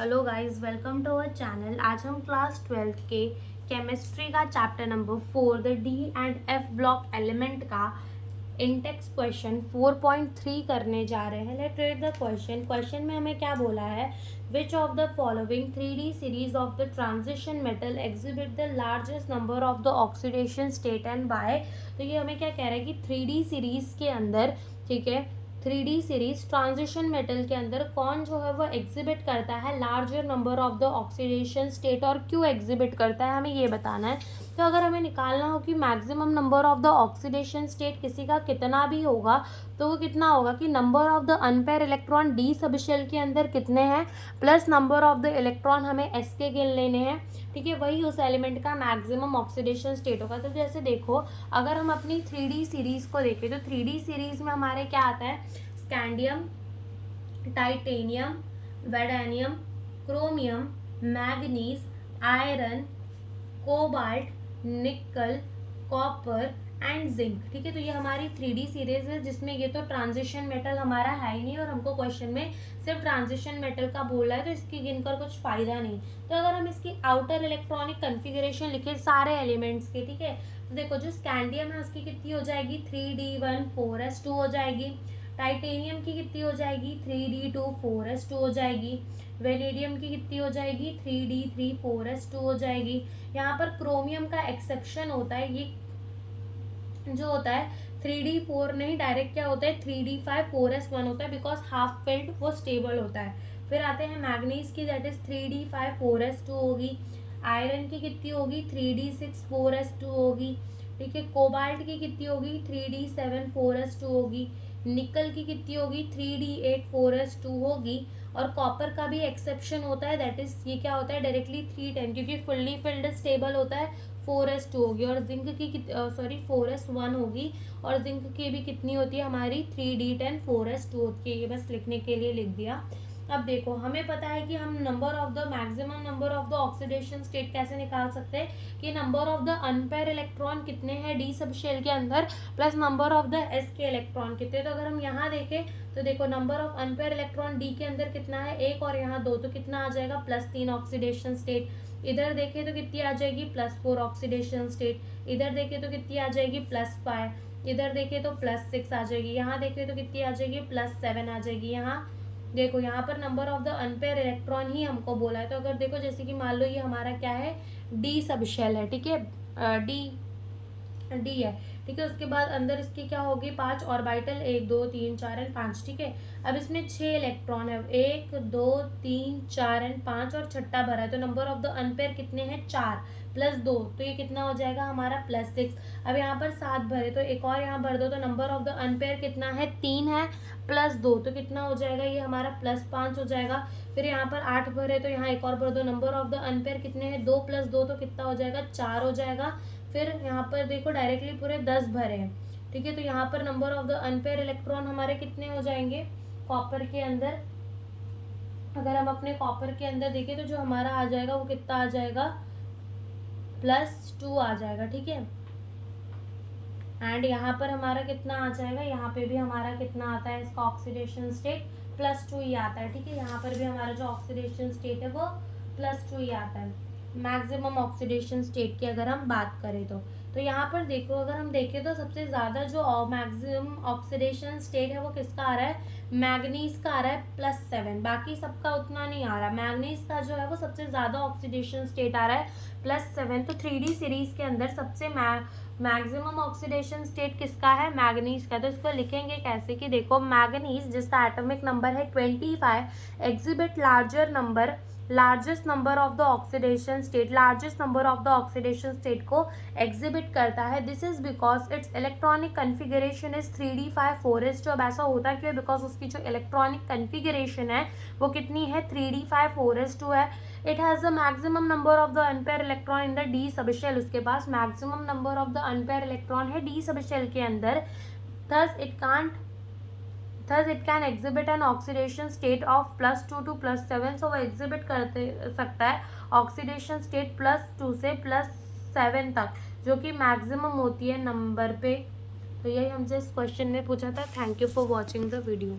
Hello guys, welcome to our channel. आज हम class 12th के केमिस्ट्री का chapter number 4 the d and f block element का intext question 4.3 करने जा रहे हैं। लेट्स रीड द क्वेश्चन में हमें क्या बोला है, which of the following 3D series of the transition metal exhibit the largest number of the oxidation state and by. तो ये हमें क्या कह रहा है कि 3D सीरीज के अंदर, ठीक है, 3D सीरीज ट्रांजिशन मेटल के अंदर कौन जो है वो एग्जिबिट करता है larger number of the oxidation state, और क्यों एग्जिबिट करता है हमें ये बताना है। तो अगर हमें निकालना हो कि maximum number of the oxidation state किसी का कितना भी होगा, तो वो कितना होगा कि number of the unpaired electron d सब शेल के अंदर कितने हैं plus number of the electron हमें एस के गिन लेने हैं, ठीक है, वही उस एलिमेंट का मैक्सिमम ऑक्सीडेशन स्टेट होगा। तो जैसे देखो, अगर हम अपनी 3D सीरीज को देखें तो 3D सीरीज में हमारे क्या आता है, scandium, titanium, vanadium, chromium, manganese, iron, cobalt, nickel, copper and zinc, ठीक है। तो ये हमारी 3D सीरीज है जिसमें ये तो ट्रांजिशन मेटल हमारा है ही नहीं, और हमको क्वेश्चन में सिर्फ ट्रांजिशन मेटल का बोला है, तो इसकी गिनकर कुछ फायदा नहीं। तो अगर हम इसकी आउटर इलेक्ट्रॉनिक कन्फिगरेशन लिखे सारे एलिमेंट्स के, ठीक है, तो देखो जो स्कैंडियम है उसकी कितनी हो जाएगी 3D1 4s2 हो जाएगी। टाइटेनियम की कितनी हो जाएगी 3D2 4s2 हो जाएगी। वेनेडियम की कितनी हो जाएगी 3D3 4s2 हो जाएगी। यहाँ पर क्रोमियम का एक्सेप्शन होता है, ये जो होता है 3D4 नहीं, डायरेक्ट क्या होता है 3D5 4s1 होता है, बिकॉज हाफ फिल्ड वो स्टेबल होता है। फिर आते हैं मैग्नीज की, दैट इज 3D5 4s2 होगी। आयरन की कितनी होगी 3D6 4s2 होगी, ठीक है। कोबाल्ट की कितनी होगी 3D7 4s2 होगी। निकल की कितनी होगी 3D8 4s2 होगी। और कॉपर का भी एक्सेप्शन होता है, दैट इज ये क्या होता है डायरेक्टली 310, क्योंकि फुल्ली फिल्ड स्टेबल होता है 4s2 होगी। और जिंक की 4s1 होगी। और जिंक की भी कितनी होती है हमारी 3D10 4s2 होती है। ये बस लिखने के लिए लिख दिया। अब देखो, हमें पता है कि हम number of the maximum number of the oxidation state कैसे निकाल सकते हैं कि number of the unpaired electron कितने हैं डी सब शेल के अंदर plus number of the S के इलेक्ट्रॉन कितने। तो अगर हम यहाँ देखें तो देखो, number of unpair electron D के अंदर कितना है 1 और यहाँ 2, तो कितना आ जाएगा +3 ऑक्सीडेशन स्टेट। इधर देखें तो कितनी आ जाएगी +4 ऑक्सीडेशन स्टेट। इधर देखें तो कितनी आ जाएगी +5। इधर देखें तो +6 आ जाएगी। यहाँ देखें तो कितनी आ जाएगी +7 आ जाएगी। यहाँ देखो, यहाँ पर number of the unpaired electron ही हमको बोला है। तो अगर देखो, जैसे कि मान लो ये हमारा क्या है डी सब शेल है, ठीक है, डी है, ठीक है। उसके बाद अंदर इसकी क्या होगी 5 ऑर्बिटल, 1 2 3 4 एंड 5, ठीक है। अब इसमें 6 इलेक्ट्रॉन है, 1 2 3 4 एंड 5, और छठा भरा है। तो नंबर ऑफ द अनपेयर कितने हैं 4 + 2, तो ये कितना हो जाएगा हमारा +6। अब यहाँ पर 7 भरे तो एक और यहाँ भर दो, तो नंबर ऑफ द अनपेयर कितना है 3 है +2, तो कितना हो जाएगा ये हमारा +5 हो जाएगा। फिर यहाँ पर 8 भरे तो यहाँ एक और भर दो, नंबर ऑफ द अनपेयर कितने हैं 2 + 2, तो कितना हो जाएगा 4 हो जाएगा। फिर यहाँ पर देखो डायरेक्टली पूरे 10 भरे हैं, ठीक है। तो यहाँ पर number of the unpaired electron हमारे कितने हो जाएंगे कॉपर के अंदर। अगर हम अपने कॉपर के अंदर देखें तो जो हमारा आ जाएगा वो कितना आ जाएगा +2 आ जाएगा, ठीक है। एंड यहाँ पर हमारा कितना आ जाएगा, यहाँ पे भी हमारा कितना आता है इसका ऑक्सीडेशन स्टेट +2 ही आता है, ठीक है। यहाँ पर भी हमारा जो ऑक्सीडेशन स्टेट है वो +2 ही आता है मैक्सिमम ऑक्सीडेशन स्टेट की अगर हम बात करें तो यहाँ पर देखो, अगर हम देखें तो सबसे ज़्यादा जो मैक्सिमम ऑक्सीडेशन स्टेट है वो किसका आ रहा है, मैग्नीज का आ रहा है +7, बाकी सबका उतना नहीं आ रहा। मैग्नीज का जो है वो सबसे ज़्यादा ऑक्सीडेशन स्टेट आ रहा है +7। तो 3D सीरीज के अंदर सबसे मैक्सिमम ऑक्सीडेशन स्टेट किसका है, मैग्नीज का। तो इसको लिखेंगे कैसे कि देखो, मैग्नीज जिसका एटॉमिक नंबर है 25 exhibit largest number of the oxidation state, largest number of the oxidation state को एग्जिबिट करता है। This is because it's electronic configuration is 3D5 4s2। अब ऐसा होता क्यों है, बिकॉज उसकी जो इलेक्ट्रॉनिक कन्फिगरेशन है वो कितनी है 3D5 4s2 है। It has the maximum number of the unpaired electron in the d सब शेल, उसके पास maximum number of the unpaired electron है डी सब शेल के अंदर। Thus it can exhibit an oxidation state of +2 to +7। so वो exhibit करते सकता है ऑक्सीडेशन स्टेट +2 से +7 तक, जो कि मैक्सिमम होती है नंबर पे। तो यही हमसे इस क्वेश्चन में पूछा था। Thank you for watching the video.